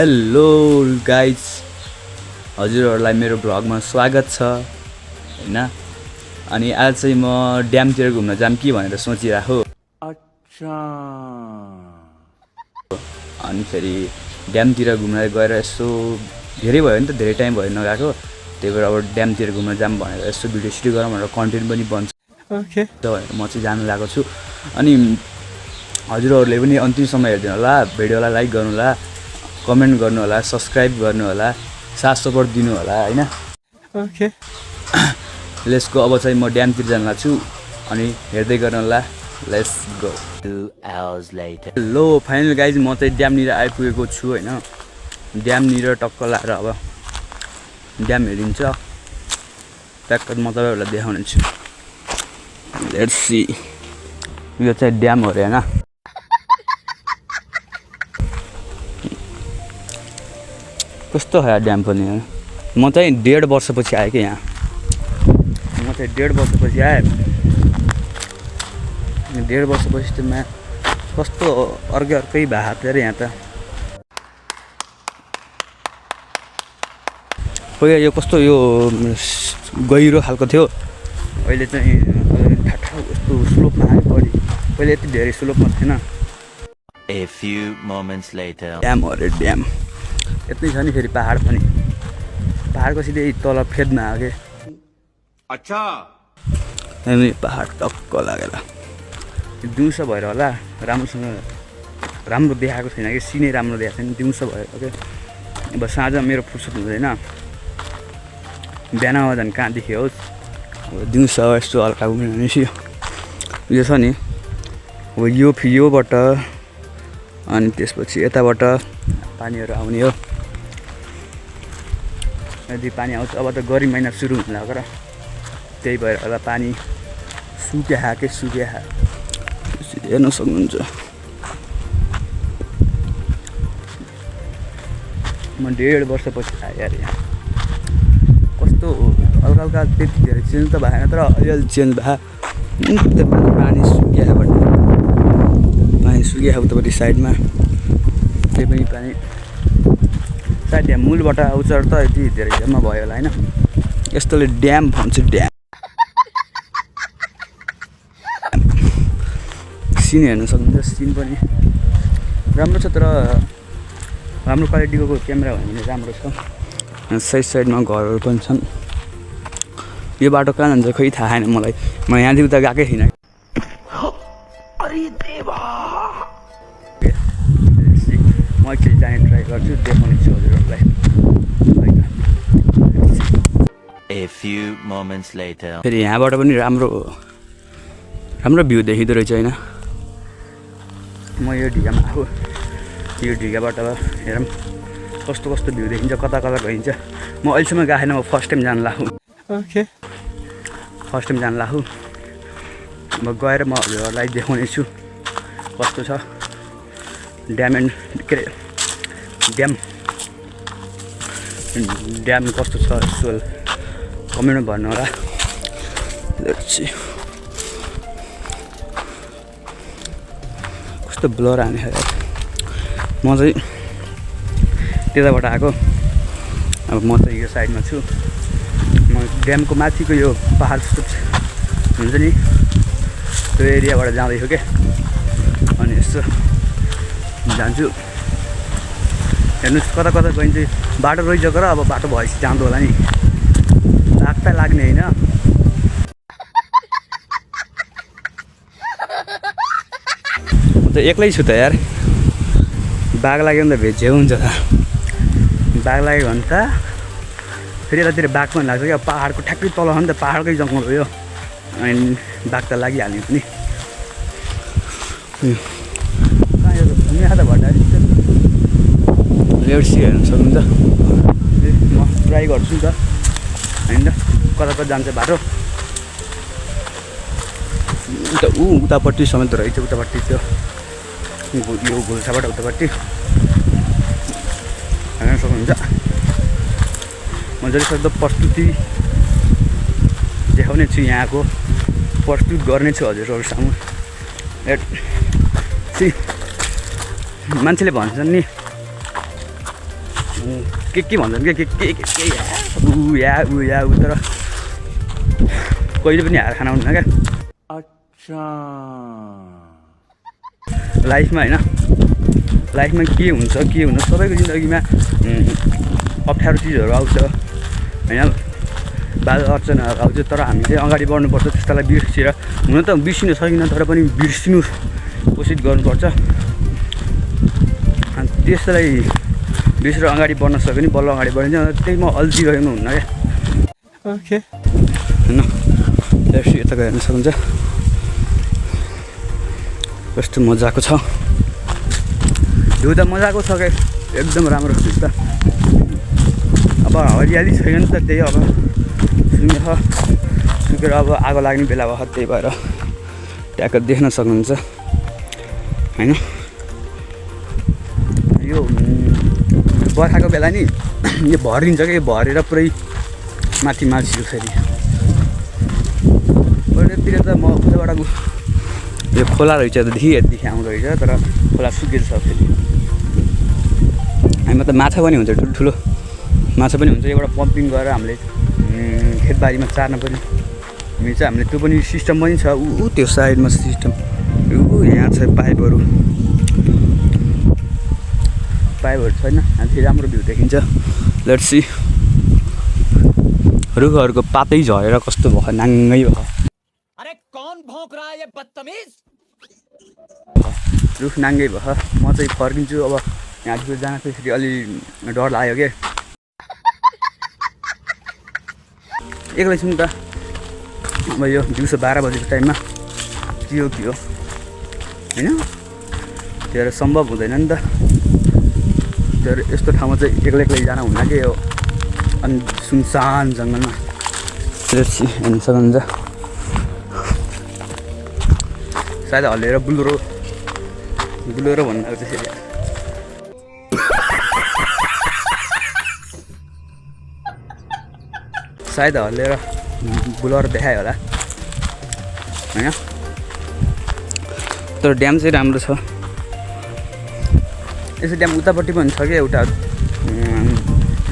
Hello guys, हजुरहरूलाई मेरो भ्लगमा स्वागत छ हैन। अनि आज चाहिँ म ड्यामतिर घुम्न जाम कि भनेर सोचिरहेको। अच्छा। अनि फेरि ड्यामतिर घुम्न गएर यसो धेरै भयो नि त, धेरै टाइम भयो नगएको। त्यही भएर अब ड्यामतिर घुम्न जाम भनेर यसो भिडियो सुटिङ गरौँ भनेर कन्टेन्ट पनि बन्छ ओके भनेर म चाहिँ जानु लागेको छु। अनि हजुरहरूले पनि अन्तिमसम्म हेरिदिनु होला, भिडियोलाई लाइक गर्नु होला, कमेन्ट गर्नु होला, सब्सक्राइब गर्नु होला, साथ सपोर्ट दिनु होला हैन। Okay let's go. अब चाहिँ म ड्यामतिर जान लाग्छु अनि हेर्दै गर्नु होला। Let's go. 2 hours later. Hello final guys, म चाहिँ ड्यामनिर आइपुगेको छु हैन। ड्यामनिर टक्क लाएर अब ड्याम हेरिन्छ, ट्याक्क म तपाईँहरूलाई देखाउने छु। Let's see. यो चाहिँ ड्याम हो अरे हैन। कस्तो हो ड्याम पनि। म चाहिँ 1.5 वर्षपछि आएँ कि यहाँ। म चाहिँ 1.5 वर्षपछि आएँ। 1.5 वर्षपछि त म कस्तो अर्कै भात अरे यहाँ त। पहिला यो कस्तो यो गहिरो खालको थियो, अहिले चाहिँ ठाठा यस्तो स्लोपमा आयो बढी। पहिला यति धेरै स्लोपमा थिएन। A few moments later. Dam अरे ड्याम यतै छ नि। फेरि पहाड पनि, पहाडको सिधै तल फेदमा आयो कि। अच्छा। अनि पहाड टक्क लागेर दिउँसो भएर होला राम्रोसँग राम्रो देखाएको छैन कि, सिनै राम्रो देखाएको छैन। दिउँसो भएर ओके। अब साँझ मेरो फुर्सद हुँदैन, बिहान झन् कहाँ देखियोस्। अब दिउँसो यस्तो हल्का घुम्ने यो छ नि। अब योबाट अनि त्यसपछि यताबाट पानीहरू आउने हो। यदि पानी आउँछ अब त गर्मी महिना सुरु हुन लाग्यो र त्यही भएर होला पानी सुक्या हेर्न सक्नुहुन्छ। म 1.5 वर्षपछि आएँ यार यहाँ। कस्तो हल्का त्यति धेरै चेन्ज त भएन, तर अलिअलि चेन्ज भयो। पानी सुक्या उतापट्टि साइडमा त्यही पनि पानी सायद यहाँ मूलबाट आउँछ त यति धेरै जम्मा भयो होला होइन। यस्तोले ड्याम भन्छ। ड्याम सिन हेर्न सक्नुहुन्छ। सिन पनि राम्रो छ, तर राम्रो क्वालिटीको क्यामेरा भयो भने राम्रो छ। साइडमा घरहरू पनि छन्। यो बाटो कहाँ जान्छ खोइ थाहा छैन मलाई। म यहाँदेखि उता गएकै थिइनँ। म एकचोटि जाने ट्राई गर्छु, देखाउने छु हजुरहरूलाई। A few moments later. फेरि यहाँबाट पनि राम्रो भ्यू देखिँदो रहेछ होइन। म यो ढिगामा आएको, यो ढिगाबाट हेरौँ कस्तो भ्यू देखिन्छ, कता गइन्छ। म अहिलेसम्म गएको छैन, म फर्स्ट टाइम जानु लाग्छु। ओके फर्स्ट टाइम जानु लाग्छु। म गएर म हजुरहरूलाई देखाउने छु कस्तो छ ड्याम के अरे ड्याम कस्तो छ। यसो कमेन्टमा भन्नु होला। कस्तो ब्लर हाने यार। म चाहिँ त्यताबाट आएको, अब म चाहिँ यो साइडमा छु। म ड्यामको माथिको यो पहाड जस्तो हुन्छ नि, त्यो एरियाबाट जाँदैछु क्या। अनि यस्तो जान्छु, हेर्नुहोस् कता गइन्छ। बाटो रहेछ र अब बाटो भएपछि जाँदो होला नि, लाग्ने होइन। म त एक्लै छु त यार। बाघ लाग्यो भने त भेज्जे हुन्छ त। बाघ लाग्यो भने त फेरि यतातिर बाघ पनि लाग्छ क्या। पहाडको ठ्याक्कै तल हो नि त, पहाडकै जङ्गल हो यो। अनि बाघ त लागिहाल्यो पनि। कहाँ यो यहाँ त भट्टारी लेट्स हेर्न सक्नुहुन्छ। म ट्राई गर्छु नि त होइन, कता जान्छ बाटो। उतापट्टि समेत रहेछ, उतापट्टि त्यो यो घुल्साबाट उतापट्टि हेर्न सक्नुहुन्छ। म जतिसक्दो प्रस्तुति देखाउने छु, यहाँको प्रस्तुत गर्नेछु हजुरहरू सामु। मान्छेले भन्छन् नि के भन्छन् के ऊ तर कहिले पनि हार खाना हुन्न क्या अच्छा लाइफमा होइन लाइफमा के हुन्छ के हुन्न सबैको जिन्दगीमा अप्ठ्यारो चिजहरू आउँछ होइन बाधा अर्चनाहरू आउँछ तर हामी चाहिँ अगाडि बढ्नुपर्छ त्यस्तालाई बिर्सिएर हुन त बिर्सिन सकिनँ तर पनि बिर्सिनु कोसिस गर्नुपर्छ अनि त्यसलाई बिर्सेर अगाडि बढ्न सक्यो भने बल्ल अगाडि बढिन्छ त्यही म अल्झिरहेको हुन्न क्या Okay. होइन हेर्छु यता हेर्न सक्नुहुन्छ कस्तो मजाको छ यो त मजाको छ क्या एकदम राम्रो छ त अब हरियाली छैन नि त त्यही अब सुकेर अब आगो लाग्ने बेला भयो त्यही भएर ट्याक्क देख्न सक्नुहुन्छ होइन यो बर्खाको बेला नि यो भरिन्छ क्या यो भरेर पुरै माथि माल्छियो फेरि पहिलातिर त म उताबाट यो खोला रहेछ यतिदेखि आउँदो रहेछ तर खोला सुकेको छ फेरि हामीमा त माछा पनि हुन्छ ठुल्ठुलो माछा पनि हुन्छ एउटा पम्पिङ गरेर हामीले खेतबारीमा चार्न पनि मिल्छ हामीले त्यो पनि सिस्टम पनि छ ऊ त्यो साइडमा सिस्टम यहाँ छ पाइपहरू छैन अनि फेरि राम्रो भ्यू देखिन्छ लेट्स सी रुखहरूको पातै झरेर कस्तो भयो नाङ्गै भयो अरे कौन भौंक रहा है ये बदतमीज रुख नाङ्गै भयो म चाहिँ फर्किन्छु अब यहाँदेखि जान फेरि अलि डर लाग्यो क्या एक्लै छु नि त अब यो दिउँसो 12 बजेको टाइममा के हो होइन त्यो सम्भव हुँदैन नि त त्यो यस्तो ठाउँमा चाहिँ एक्लै जान हुन्न कि यो अनि सुनसान जङ्गलमा हेर्न सक्नुहुन्छ सायद हल्लिएर बुलोरो भन्नु आएको त्यसरी सायद हल्लिएर बुलोरो देखायो होला होइन तर ड्याम चाहिँ राम्रो छ यसो ड्याम उतापट्टि पनि छ क्या एउटा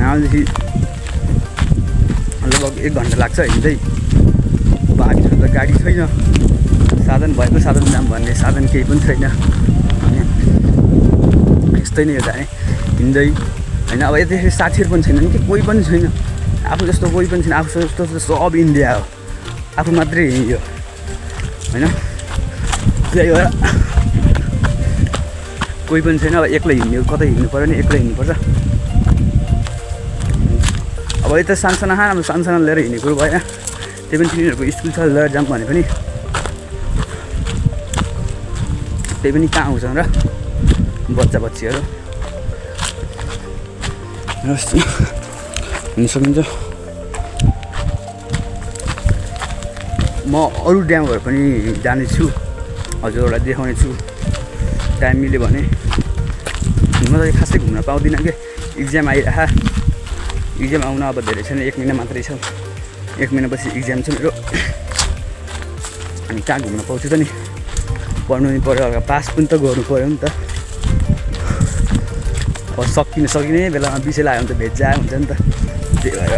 यहाँदेखि लगभग 1 घन्टा लाग्छ हिँड्दै बाँकीको त गाडी छैन साधन भएको साधन जाम भन्ने साधन केही पनि छैन यस्तै नै हो जाने हिँड्दै होइन अब यतिखेर साथीहरू पनि छैनन् कि कोही पनि छैन आफू जस्तो कोही पनि छैन आफू जस्तो सब इन्डिया हो आफू मात्रै हिँड्यो होइन त्यही भएर कोही पनि छैन अब एक्लै हिँड्यो कतै हिँड्नु पऱ्यो भने एक्लै हिँड्नुपर्छ अब यता सानसानो लिएर हिँड्ने कुरो भएन त्यही पनि तिनीहरूको स्कुल छ लिएर जाऊँ भने पनि त्यही पनि कहाँ आउँछन् र बच्चाबच्चीहरू हुन सकिन्छ म अरू ड्यामहरू पनि जानेछु हजुरहरूलाई देखाउने छु टाइम मिल्यो भने म त खासै घुम्न पाउँदिनँ कि इक्जाम इक्जाम आउन अब धेरै छैन 1 महिना मात्रै छ 1 महिनापछि इक्जाम छ मेरो अनि कहाँ घुम्न पाउँछु त नि पढ्नु नि पऱ्यो हल्का पास पनि त गर्नु पऱ्यो नि त अब सकिने बेलामा विषय लाग्यो भने त भेट जाए हुन्छ नि त त्यही भएर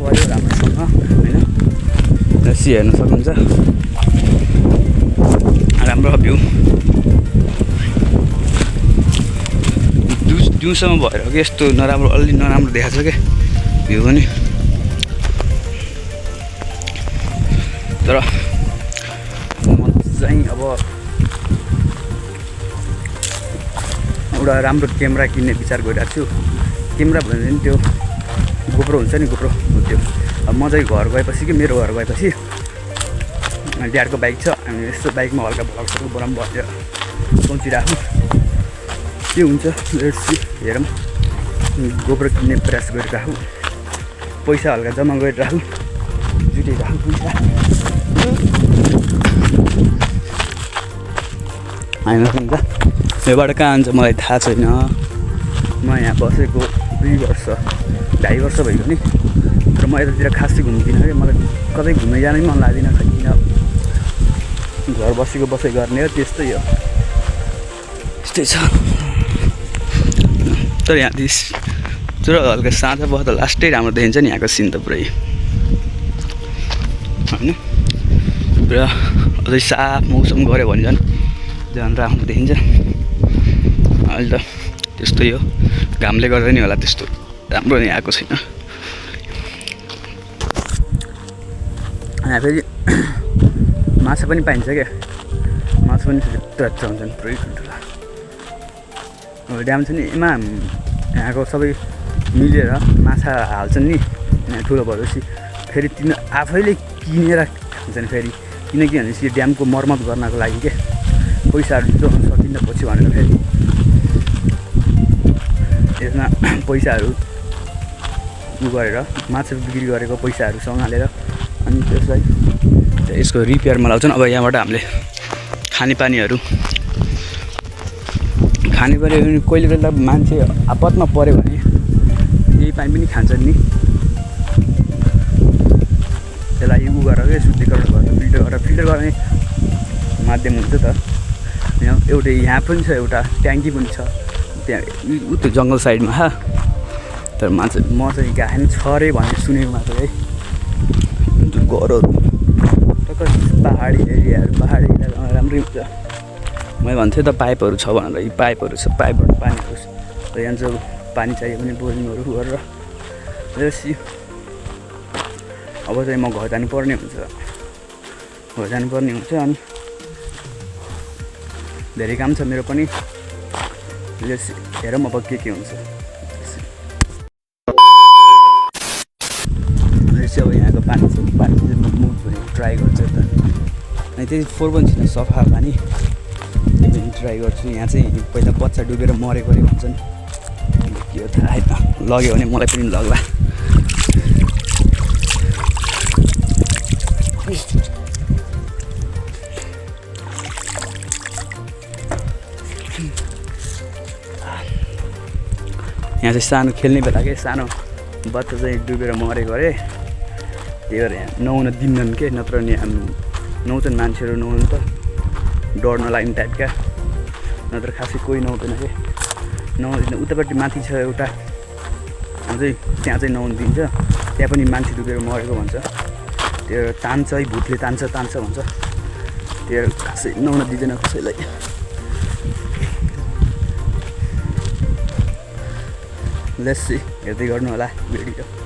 पढ्यो राम्रोसँग होइन रसी हेर्न सक्नुहुन्छ राम्रो भ्यू दिउँसोमा भएर कि यस्तो नराम्रो अलि नराम्रो देखाएको छ क्या भ्यू पनि तर म चाहिँ अब एउटा राम्रो क्यामेरा किन्ने विचार गरिरहेको छु क्यामेरा भन्दा नि त्यो गोप्रो हुन्छ नि गोप्रो हो त्यो अब म चाहिँ घर गएपछि कि मेरो घर गएपछि ड्याडको बाइक छ अनि यस्तो बाइकमा हल्का भ्लग्सहरू बनाउनु भयो सोचिरहेको के हुन्छ लेट्स हेरौँ गोप्रो किन्ने प्रयास गरिरहेको पैसा हल्का जम्मा गरिरहेको जुटिरहेको पैसा होइन नि त योबाट कहाँ हुन्छ मलाई थाहा छैन म यहाँ बसेको 2 वर्ष 2.5 वर्ष भयो नि तर म यतातिर खासै घुम्दिनँ कि मलाई कतै घुम्न जानै मन लाग्दैन खै किन घर बसेको बसाइ गर्ने हो त्यस्तै हो यस्तै छ तर यहाँ तर हल्का साँझ भयो त लास्टै राम्रो देखिन्छ नि यहाँको सिन त पुरै होइन पुरा अझै साफ मौसम गऱ्यो भने झन् राम्रो देखिन्छ। अहिले त त्यस्तै हो घामले गर्दा नि होला त्यस्तो राम्रो नि आएको छैन। यहाँ फेरि माछा पनि पाइन्छ क्या माछा पनि त्यत्रो हुन्छन् पुरै ठुल्ठुला। अब ड्याम छ नि एमा यहाँको सबै मिलेर माछा हाल्छन् नि यहाँ ठुलो भएपछि फेरि तिन आफैले किनेर खान्छन् फेरि किनकि भनेपछि ड्यामको मर्मत गर्नको लागि के पैसाहरू जोड्न सकिन्न पछि भनेर फेरि यसमा पैसाहरू उ गरेर माछा बिक्री गरेको पैसाहरू सँगालेर अनि त्यसलाई यसको रिपेयरमा लाउँछन्। अब यहाँबाट हामीले खानेपानीहरू कहिले कहिले मान्छे आपतमा पऱ्यो भने यही पानी पनि खान्छन् नि त्यसलाई उ गरेर शुद्धिकरण गरेर फिल्टर गर्ने माध्यम हुन्छ त। एउटा यहाँ पनि छ एउटा ट्याङ्की पनि छ त्यहाँ त्यो जङ्गल साइडमा तर म चाहिँ गएको छ अरे भन्ने सुनेको मात्र है। घरहरू टक्क पहाडी एरियाहरू पहाडी इलाकामा राम्रै हुन्छ। मैले भन्थेँ त पाइपहरू छ भनेर यी पाइपहरू छ पाइपबाट पानीहरू यहाँ चाहिँ पानी चाहियो भने बोरिङहरू गरेर त्यसपछि अब चाहिँ म घर जानुपर्ने हुन्छ अनि धेरै काम छ मेरो पनि हेरौँ अब के हुन्छ। अब यहाँको पानी चाहिँ म मुभ भने ट्राई गर्छु त अनि त्यही फोहोर पनि छैन सफा पानी त्यो पनि ट्राई गर्छु। यहाँ चाहिँ पहिला बच्चा डुबेर मरेको अरे भन्छन् के हो थाहा छैन लग्यो भने मलाई पनि लग्ला। यहाँ चाहिँ सानो खेल्ने बेला के सानो बच्चा चाहिँ डुबेर मरेको अरे त्यही भएर यहाँ नुहाउन दिन्नन् के नत्र नि नुहाउँछन् मान्छेहरू नुहाउनु त डर नलाग्ने टाइपका नत्र खासै कोही नुहाउँदैन के नुहाउँदैन। उतापट्टि माथि छ एउटा अझै त्यहाँ चाहिँ नुहाउनु दिन्छ त्यहाँ पनि मान्छे डुबेर मरेको भन्छ त्यो तान्छ है भूतले तान्छ भन्छ त्यो खासै नुहाउन दिँदैन कसैलाई। लेट्स सी हेर्दै गर्नु होला भिडियो।